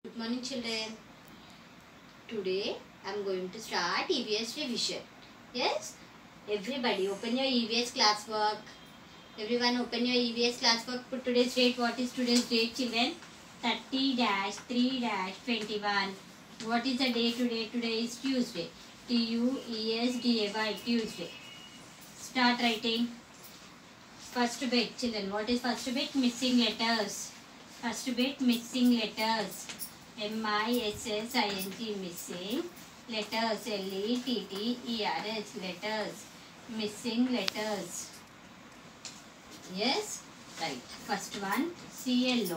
Good morning, children. Today I am going to start EVS revision. Yes, everybody open your EVS classwork. Everyone open your EVS classwork. Put today's date. What is today's date, children? 30-3-21. What is the day today? Today is Tuesday. Tuesday. Tuesday. Start writing. First bit, children. What is first bit? Missing letters. First bit, missing letters. MISSING, missing letters. LETTERS, letters. Missing letters. Yes, right. First one, CLOTHES,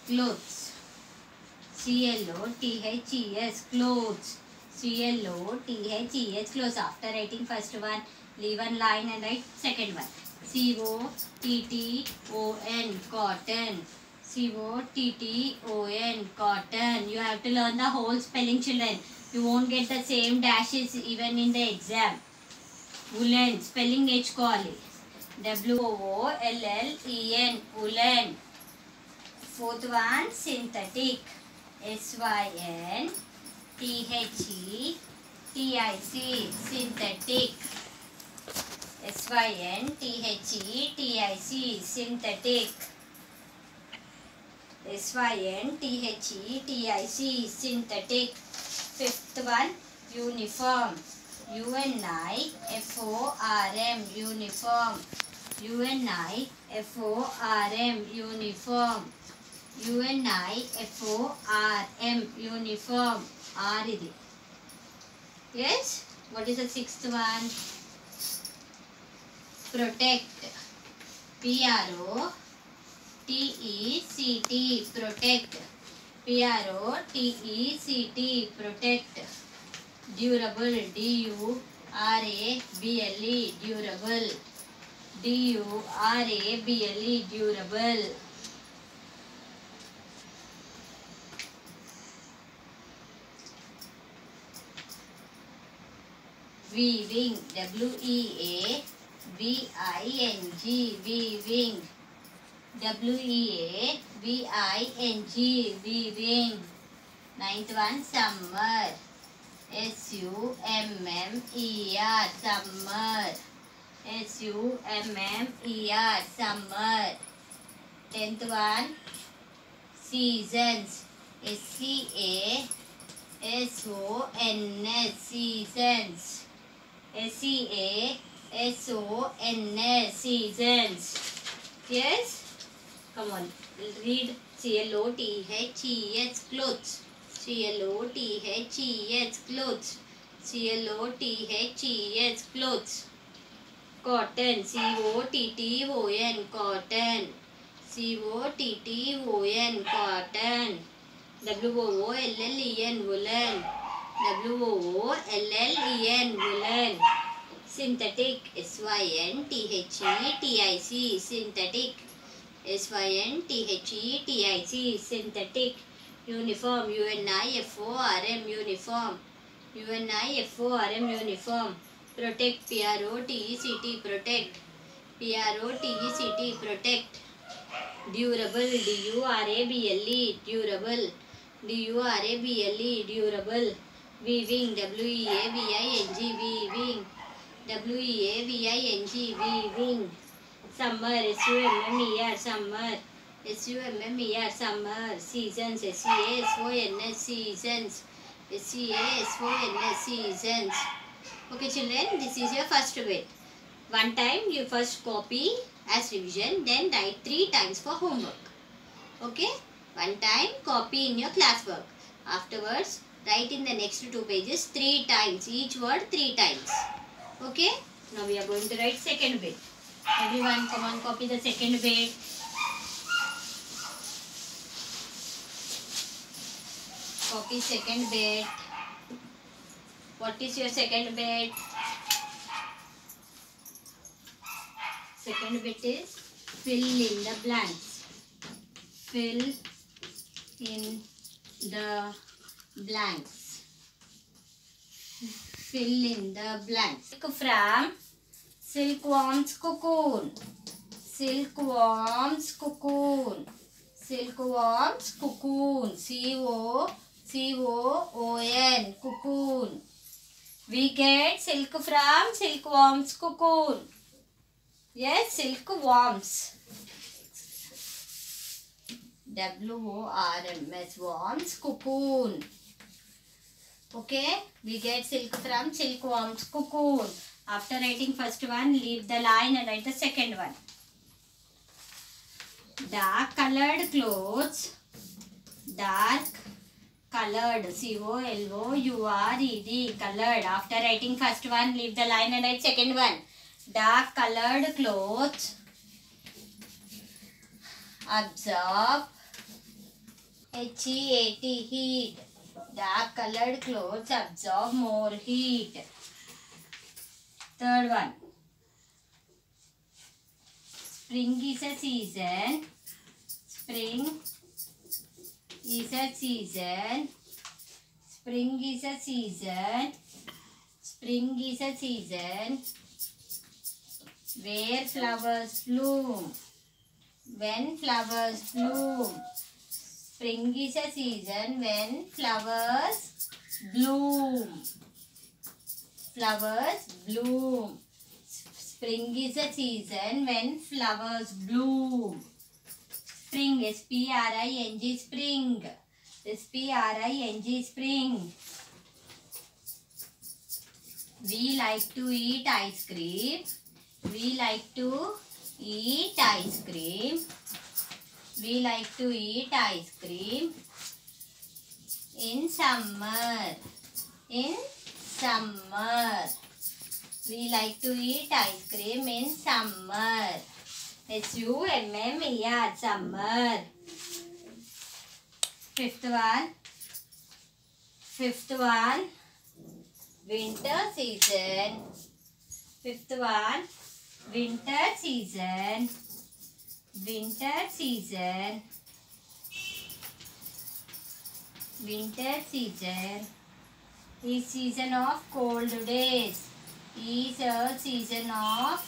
clothes. CLOTHES, clothes. CLOTHES, clothes. After writing first one, leave one line and write second one. COTTON, cotton. COTTON, cotton. You have to learn the whole spelling, children. You won't get the same dashes even in the exam. Woolen, spelling HCOLLY. WOOLLEN, woolen. Fourth one, synthetic. SYNTHETIC, synthetic. SYNTHETIC, synthetic. SYNTHETIC, synthetic. Fifth one, uniform. UNIFORM, uniform. UNIFORM, uniform. UNIFORM, uniform. R idi. Yes. What is the sixth one? Protect. PROTECT, protect. PROTECT, protect. Durable. DURABLE, durable. DURABLE, durable. Weaving. WEAVING, weaving. WEAVING, weaving. Ninth one, summer. SUMMER, summer. SUMMER, summer. Tenth one, seasons. SEASONS, seasons. SEASONS, seasons. Yes? Come on. Read. CLOTHES, clothes. CLOTHES, clothes. CLOTHES, clothes. Cotton. COTTON, cotton. COTTON, cotton. WOOLLEN, woolen. WOOLLEN, woolen. Synthetic. SYNTHETIC, synthetic. SYNTHETIC, synthetic. Uniform. UNIFORM, uniform. UNIFORM, uniform. Protect. PROTECT, protect. PROTECT, protect. Durable. DURABLE, durable. DURABLE, durable. Weaving. WEAVING, weaving. WEAVING, weaving. Summer. SUMMER, summer. SUMMER, summer. Seasons. SEASONS, seasons. SEASONS, seasons. Okay, children, this is your first bit. One time you first copy as revision, then write 3 times for homework. Okay? One time copy in your classwork. Afterwards, write in the next 2 pages 3 times. Each word 3 times. Okay? Now we are going to write second bit. Everyone, come on, copy the second bit. Copy second bit. What is your second bit? Second bit is fill in the blanks. Fill in the blanks. Fill in the blanks. From silkworm's cocoon. Silkworm's cocoon. Silkworms, cocoon. C-O-C-O-O-N, cocoon. We get silk from silkworms, cocoon. Yes, silkworms. W-O-R-M-S, worms, cocoon. Okay, we get silk from silkworms, cocoon. After writing first one, leave the line and write the second one. Dark colored clothes. Dark colored. C-O-L-O-U-R-E-D. Colored. After writing first one, leave the line and write second one. Dark colored clothes absorb H-E-A-T, heat. Dark colored clothes absorb more heat. Third one. Spring is a season. Spring is a season. Spring is a season. Spring is a season where flowers bloom. When flowers bloom. Spring is a season when flowers bloom. Flowers bloom. Spring is a season when flowers bloom. Spring, S-P-R-I-N-G, spring. S-P-R-I-N-G, spring. We like to eat ice cream. We like to eat ice cream. We like to eat ice cream in summer. In summer. We like to eat ice cream in summer. S-U-M-M-E-R, summer. Fifth one, winter season. Fifth one, winter season. Winter season. Winter season is season of cold days. Is a season of.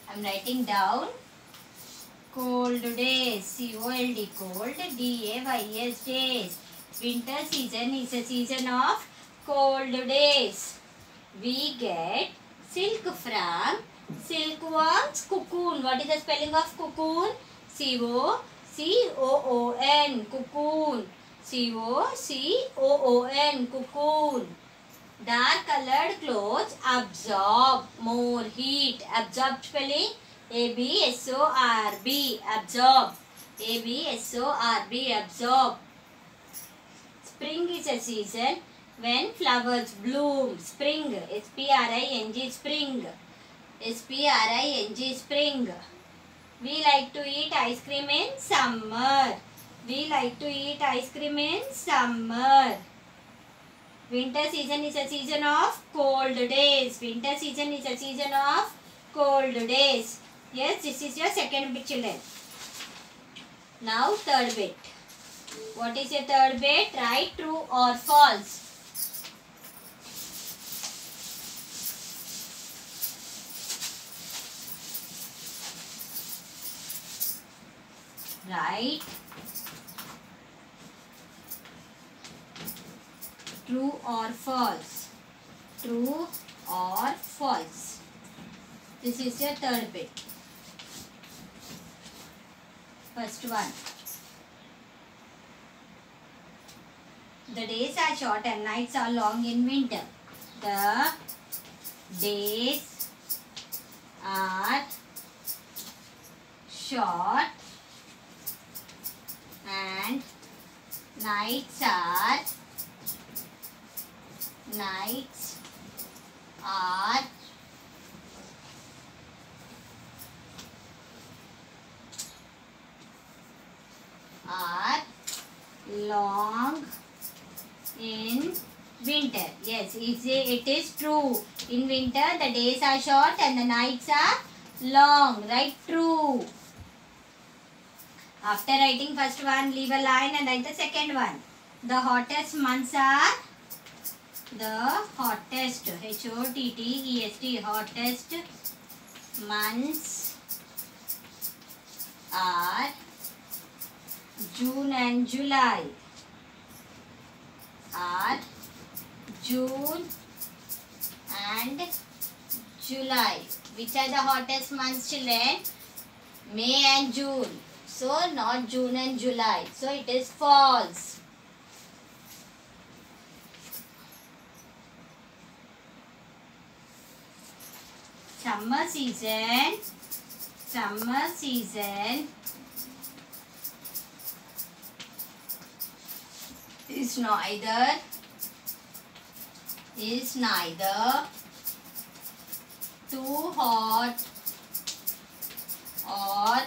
I'm writing down. Cold days. C-O-L-D, cold. D-A-Y-S, days. Winter season is a season of cold days. We get silk from silkworms, cocoon. What is the spelling of cocoon? C-O-C-O-O-N, cocoon. C-O-C-O-O-N, cocoon. Dark colored clothes absorb more heat. Absorb spelling A-B-S-O-R-B, absorb. A-B-S-O-R-B, absorb. Spring is a season when flowers bloom. Spring, S-P-R-I-N-G, spring. S-P-R-I-N-G, spring. We like to eat ice cream in summer. We like to eat ice cream in summer. Winter season is a season of cold days. Winter season is a season of cold days. Yes, this is your second bit, children. Now third bit. What is your third bit? Write true or false. Write true or false. True or false. This is your third bit. First one. The days are short and nights are long in winter. The days are short and nights are long in winter. Yes, it is true. In winter, the days are short and the nights are long. Write true. After writing first one, leave a line and write the second one. The hottest months are H-O-T-T-E-S-T, hottest months are June and July. Are June and July. Which are the hottest months, children? May and June. So not June and July. So it is false. Summer season is neither too hot or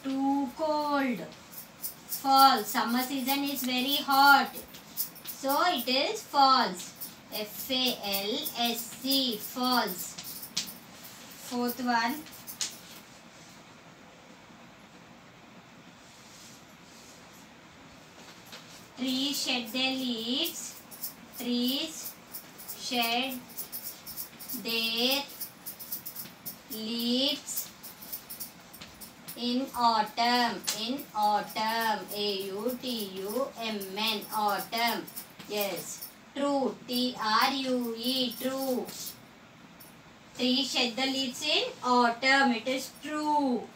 too cold. False. Summer season is very hot, so it is false. Falsc. False. Fourth one. Trees shed their leaves. Trees shed their leaves in autumn. In autumn. AUTUMN. Autumn. Yes. True. TRUE. True. Trees shed the leaves in autumn. It is true.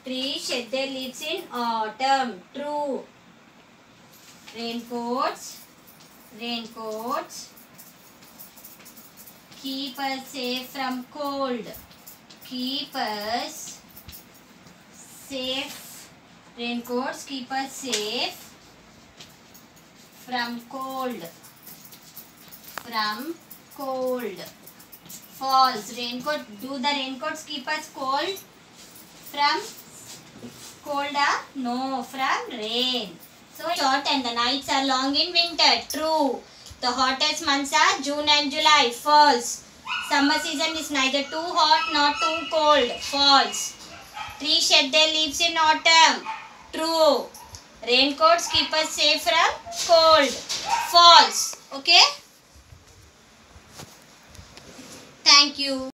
Trees shed their leaves in autumn. True. Raincoats keep us safe from cold. Keep us safe. Raincoats keep us safe from cold. False. Do the raincoats keep us cold? From cold? No, from rain. So short and the nights are long in winter. True. The hottest months are June and July. False. Summer season is neither too hot nor too cold. False. Trees shed their leaves in autumn. True. Raincoats keep us safe from cold. False. Okay? Thank you.